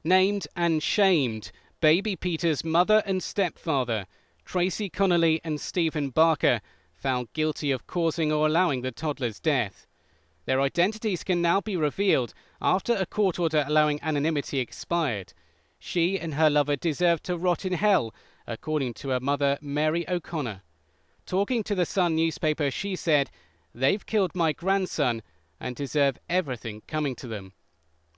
Named and shamed, baby Peter's mother and stepfather, Tracy Connolly and Stephen Barker, found guilty of causing or allowing the toddler's death. Their identities can now be revealed after a court order allowing anonymity expired. She and her lover deserve to rot in hell, according to her mother, Mary O'Connor. Talking to the Sun newspaper, she said, "They've killed my grandson and deserve everything coming to them."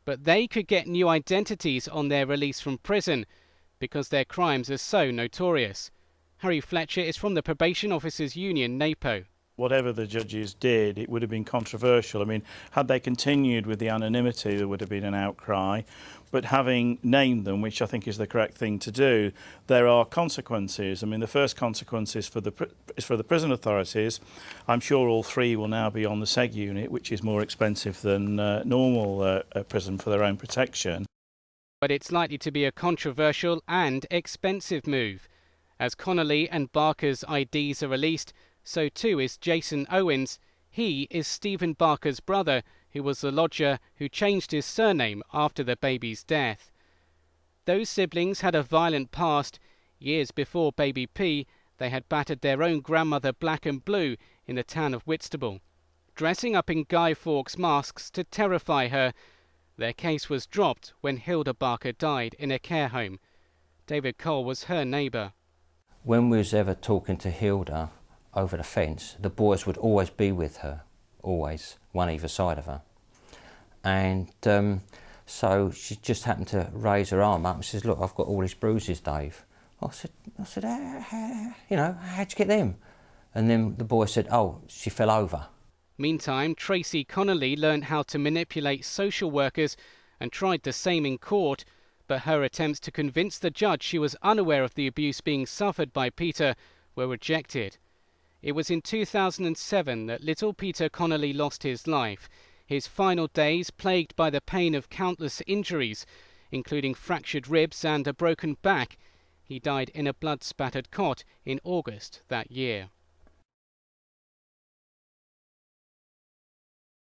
But they could get new identities on their release from prison because their crimes are so notorious. Harry Fletcher is from the Probation Officers Union, NAPO. Whatever the judges did, it would have been controversial. I mean, had they continued with the anonymity, there would have been an outcry. But having named them, which I think is the correct thing to do, there are consequences. I mean, the first consequence is for the prison authorities. I'm sure all three will now be on the SEG unit, which is more expensive than normal prison for their own protection. But it's likely to be a controversial and expensive move. As Connolly and Barker's IDs are released, so too is Jason Owens. He is Stephen Barker's brother, who was the lodger who changed his surname after the baby's death. Those siblings had a violent past. Years before baby P, they had battered their own grandmother black and blue in the town of Whitstable, dressing up in Guy Fawkes masks to terrify her. Their case was dropped when Hilda Barker died in a care home. David Cole was her neighbour. When we was ever talking to Hilda over the fence, the boys would always be with her, always, one either side of her. And so she just happened to raise her arm up and says, "Look, I've got all these bruises, Dave." I said, how'd you get them? And then the boy said, "Oh, she fell over." Meantime, Tracy Connolly learned how to manipulate social workers and tried the same in court, but her attempts to convince the judge she was unaware of the abuse being suffered by Peter were rejected. It was in 2007 that little Peter Connolly lost his life, his final days plagued by the pain of countless injuries, including fractured ribs and a broken back. He died in a blood-spattered cot in August that year.